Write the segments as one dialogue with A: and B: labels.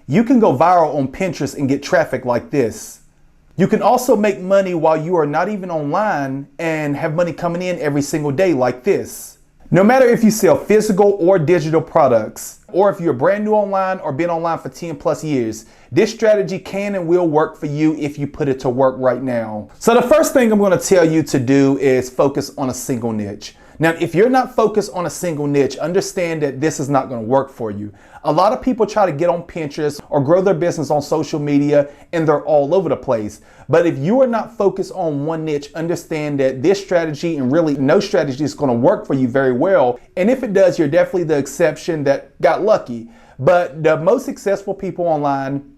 A: You can go viral on Pinterest and get traffic like this. You can also make money while you are not even online and have money coming in every single day like this. No matter if you sell physical or digital products, or if you're brand new online or been online for 10 plus years, this strategy can and will work for you if you put it to work right now. So the first thing I'm going to tell you to do is focus on a single niche. Now, if you're not focused on a single niche, understand that this is not going to work for you. A lot of people try to get on Pinterest or grow their business on social media and they're all over the place. But if you are not focused on one niche, understand that this strategy and really no strategy is going to work for you very well. And if it does, you're definitely the exception that got lucky. But the most successful people online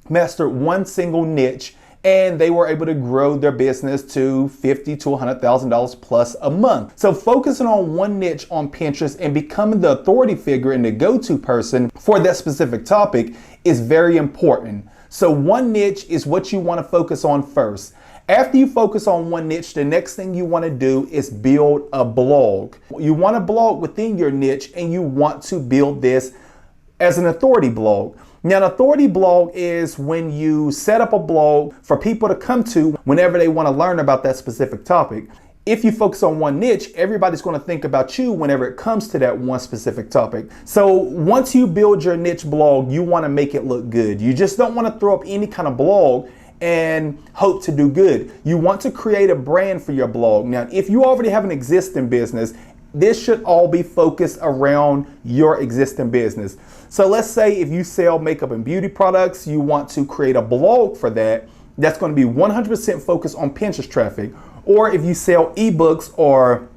A: mastered one single niche and they were able to grow their business to $50,000 to $100,000 plus a month. So focusing on one niche on Pinterest and becoming the authority figure and the go-to person for that specific topic is very important. So one niche is what you want to focus on first. After you focus on one niche, the next thing you want to do is build a blog. You want to blog within your niche and you want to build this as an authority blog. Now, an authority blog is when you set up a blog for people to come to whenever they want to learn about that specific topic. If you focus on one niche, everybody's going to think about you whenever it comes to that one specific topic. So once you build your niche blog, you want to make it look good. You just don't want to throw up any kind of blog and hope to do good. You want to create a brand for your blog. Now, if you already have an existing business, this should all be focused around your existing business. So let's say if you sell makeup and beauty products, you want to create a blog for that. That's going to be 100% focused on Pinterest traffic. Or if you sell ebooks or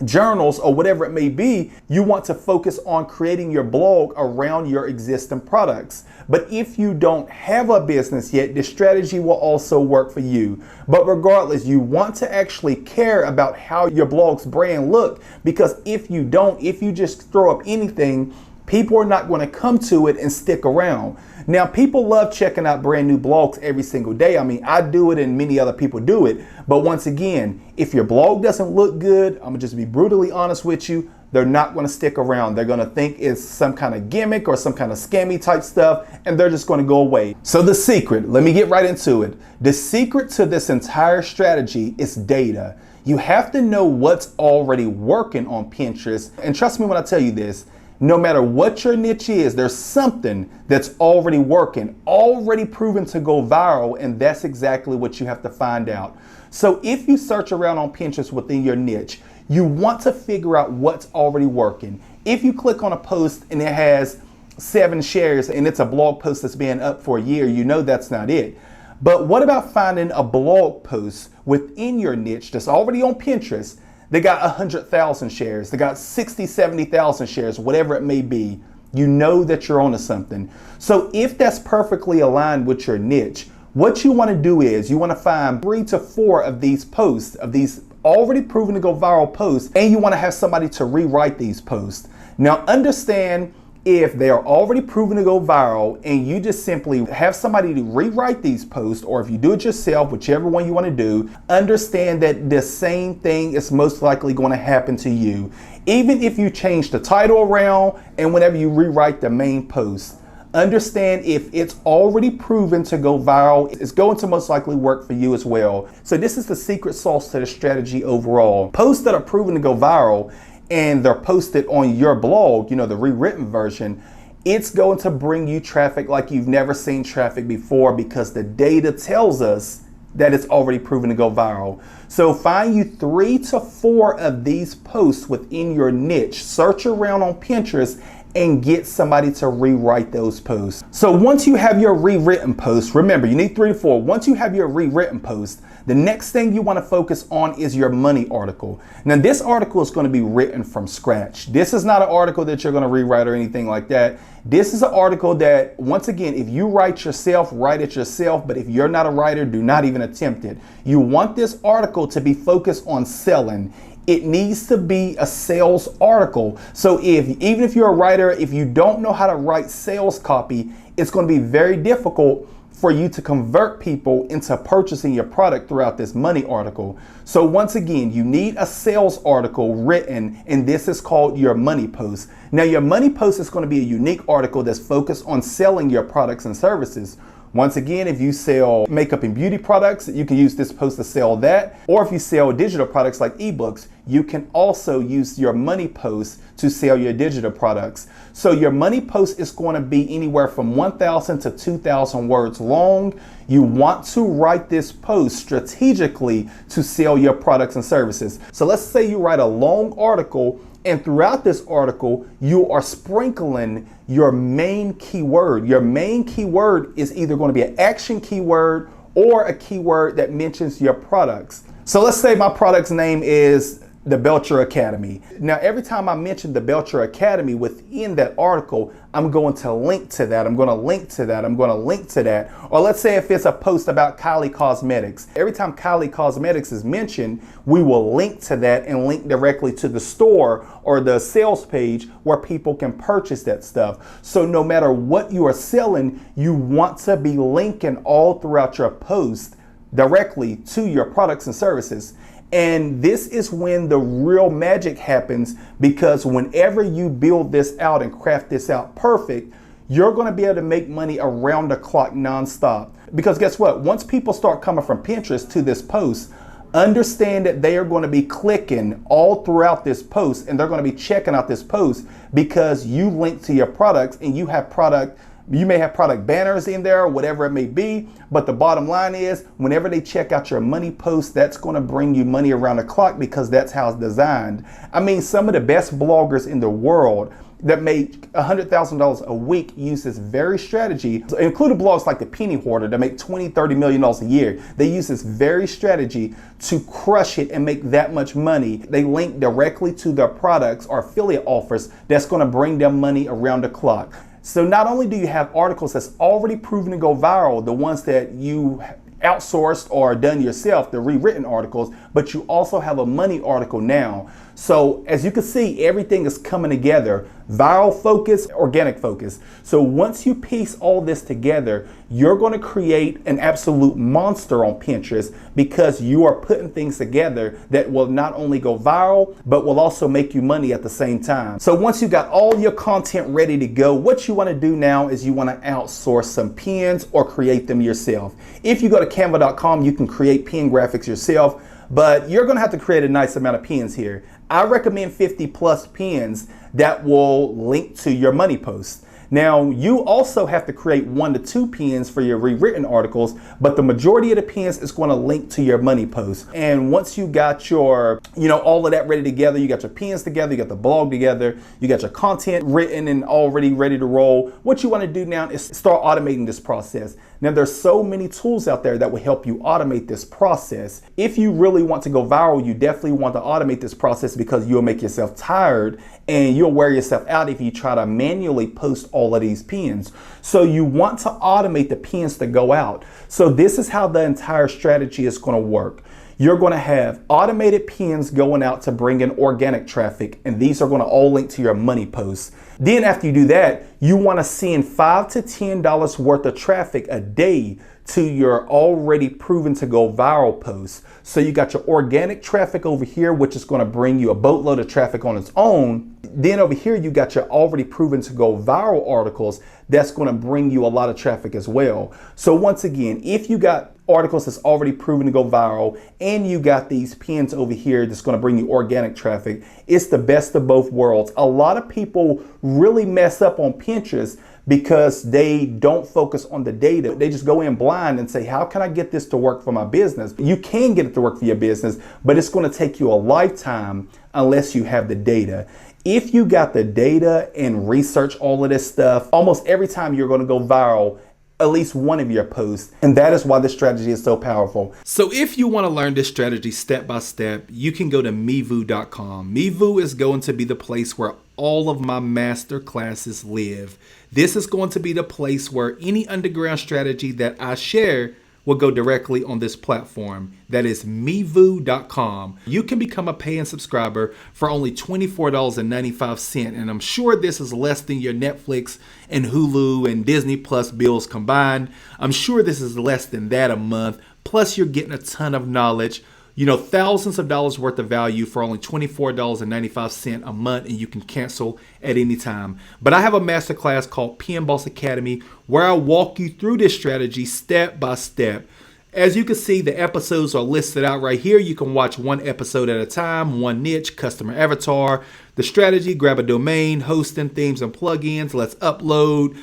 A: journals or whatever it may be, you want to focus on creating your blog around your existing products. But if you don't have a business yet, this strategy will also work for you. But regardless, you want to actually care about how your blog's brand look, because if you don't, if you just throw up anything, people are not going to come to it and stick around. Now, people love checking out brand new blogs every single day. I mean, I do it and many other people do it. But once again, if your blog doesn't look good, I'm gonna just be brutally honest with you, they're not going to stick around. They're going to think it's some kind of gimmick or some kind of scammy type stuff, and they're just going to go away. So the secret, let me get right into it. The secret to this entire strategy is data. You have to know what's already working on Pinterest. And trust me when I tell you this, no matter what your niche is, there's something that's already working, already proven to go viral, and that's exactly what you have to find out. So if you search around on Pinterest within your niche, you want to figure out what's already working. If you click on a post and it has 7 shares and it's a blog post that's been up for a year, you know that's not it. But what about finding a blog post within your niche that's already on Pinterest? They got 100,000 shares, they got 60, 70,000 shares, whatever it may be. You know that you're onto something. So if that's perfectly aligned with your niche, what you want to do is you want to find 3 to 4 of these posts, of these already proven to go viral posts, and you want to have somebody to rewrite these posts. Now understand, if they are already proven to go viral and you just simply have somebody to rewrite these posts, or if you do it yourself, whichever one you want to do, understand that the same thing is most likely going to happen to you. Even if you change the title around and whenever you rewrite the main post, understand if it's already proven to go viral, it's going to most likely work for you as well. So this is the secret sauce to the strategy overall. Posts that are proven to go viral and they're posted on your blog, you know, the rewritten version, it's going to bring you traffic like you've never seen traffic before, because the data tells us that it's already proven to go viral. So find you 3 to 4 of these posts within your niche, search around on Pinterest, and get somebody to rewrite those posts. So once you have your rewritten post, remember you need 3 to 4. Once you have your rewritten post, the next thing you want to focus on is your money article. Now this article is going to be written from scratch. This is not an article that you're going to rewrite or anything like that. This is an article that, once again, if you write yourself, write it yourself. But if you're not a writer, do not even attempt it. You want this article to be focused on selling. It needs to be a sales article. So even if you're a writer, if you don't know how to write sales copy, it's going to be very difficult for you to convert people into purchasing your product throughout this money article. So once again, you need a sales article written, and this is called your money post. Now, your money post is going to be a unique article that's focused on selling your products and services. Once again, if you sell makeup and beauty products, you can use this post to sell that. Or if you sell digital products like ebooks, you can also use your money post to sell your digital products. So your money post is going to be anywhere from 1,000 to 2,000 words long. You want to write this post strategically to sell your products and services. So let's say you write a long article, and throughout this article, you are sprinkling your main keyword. Your main keyword is either going to be an action keyword or a keyword that mentions your products. So let's say my product's name is the Belcher Academy. Now, every time I mention the Belcher Academy within that article, I'm going to link to that. I'm going to link to that. I'm going to link to that. Or let's say if it's a post about Kylie Cosmetics, every time Kylie Cosmetics is mentioned, we will link to that and link directly to the store or the sales page where people can purchase that stuff. So no matter what you are selling, you want to be linking all throughout your post directly to your products and services. And this is when the real magic happens, because whenever you build this out and craft this out perfect, you're going to be able to make money around the clock nonstop. Because guess what? Once people start coming from Pinterest to this post, understand that they are going to be clicking all throughout this post, and they're going to be checking out this post because you link to your products and you have product. You may have product banners in there, whatever it may be, but the bottom line is whenever they check out your money post, that's going to bring you money around the clock because that's how it's designed. I mean, some of the best bloggers in the world that make $100,000 a week use this very strategy, including blogs like the Penny Hoarder that make $20-30 million a year. They use this very strategy to crush it and make that much money. They link directly to their products or affiliate offers that's going to bring them money around the clock. So not only do you have articles that's already proven to go viral, the ones that you outsourced or done yourself, the rewritten articles, but you also have a money article now. So as you can see, everything is coming together. Viral focus, organic focus. So once you piece all this together, you're going to create an absolute monster on Pinterest because you are putting things together that will not only go viral, but will also make you money at the same time. So once you got all your content ready to go, what you want to do now is you want to outsource some pins or create them yourself. If you go to canva.com, you can create pin graphics yourself, but you're going to have to create a nice amount of pins here. I recommend 50 plus pins that will link to your money post. Now, you also have to create 1 to 2 pins for your rewritten articles, but the majority of the pins is going to link to your money post. And once you got your, all of that ready together, you got your pins together, you got the blog together, you got your content written and already ready to roll. What you want to do now is start automating this process. Now, there's so many tools out there that will help you automate this process. If you really want to go viral, you definitely want to automate this process because you'll make yourself tired and you'll wear yourself out if you try to manually post all of these pins. So you want to automate the pins to go out. So this is how the entire strategy is going to work. You're going to have automated pins going out to bring in organic traffic, and these are going to all link to your money posts. Then after you do that, you want to send $5 to $10 worth of traffic a day to your already proven to go viral posts. So you got your organic traffic over here, which is going to bring you a boatload of traffic on its own. Then over here, you got your already proven to go viral articles that's going to bring you a lot of traffic as well. So once again, if you got articles that's already proven to go viral and you got these pins over here that's going to bring you organic traffic, it's the best of both worlds. A lot of people really mess up on Pinterest because they don't focus on the data. They just go in blind and say, how can I get this to work for my business? You can get it to work for your business, but it's going to take you a lifetime unless you have the data. If you got the data and research all of this stuff, almost every time you're going to go viral, at least one of your posts. And that is why this strategy is so powerful. So if you want to learn this strategy step by step, you can go to Meevoo.com. Meevoo is going to be the place where all of my master classes live. This is going to be the place where any underground strategy that I share will go directly on this platform. That is Mevu.com. You can become a paying subscriber for only $24.95. And I'm sure this is less than your Netflix and Hulu and Disney Plus bills combined. I'm sure this is less than that a month. Plus, you're getting a ton of knowledge. Thousands of dollars worth of value for only $24.95 a month, and you can cancel at any time. But I have a masterclass called PM Boss Academy where I walk you through this strategy step by step. As you can see, the episodes are listed out right here. You can watch one episode at a time, one niche, customer avatar, the strategy, grab a domain, hosting, themes, and plugins. Let's upload,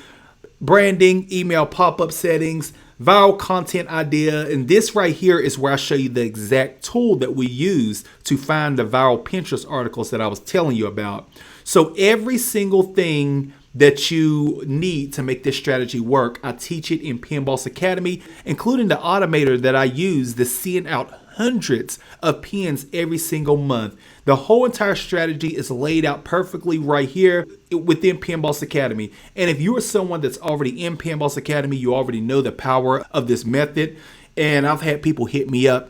A: branding, email pop-up settings, viral content idea. And this right here is where I show you the exact tool that we use to find the viral Pinterest articles that I was telling you about. So every single thing that you need to make this strategy work, I teach it in PM Boss Academy, including the automator that I use to send out hundreds of pins every single month. The whole entire strategy is laid out perfectly right here within PM Boss Academy. And if you are someone that's already in PM Boss Academy, you already know the power of this method. And I've had people hit me up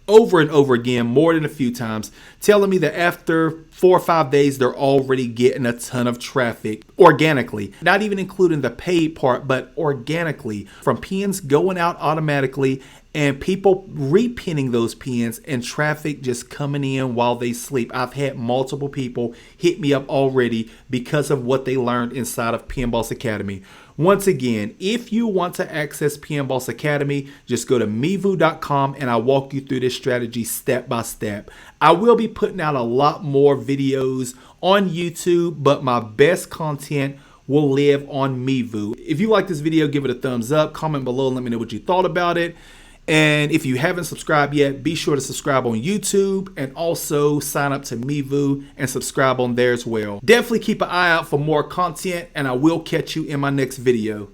A: over and over again, more than a few times, telling me that after 4 or 5 days, they're already getting a ton of traffic organically, not even including the paid part, but organically from pins going out automatically and people repinning those pins and traffic just coming in while they sleep. I've had multiple people hit me up already because of what they learned inside of PM Boss Academy. Once again, if you want to access PM Boss Academy, just go to Mevu.com and I'll walk you through this strategy step by step. I will be putting out a lot more videos on YouTube, but my best content will live on Mevu. If you like this video, give it a thumbs up, comment below, and let me know what you thought about it. And if you haven't subscribed yet, be sure to subscribe on YouTube and also sign up to Mevu and subscribe on there as well. Definitely keep an eye out for more content, and I will catch you in my next video.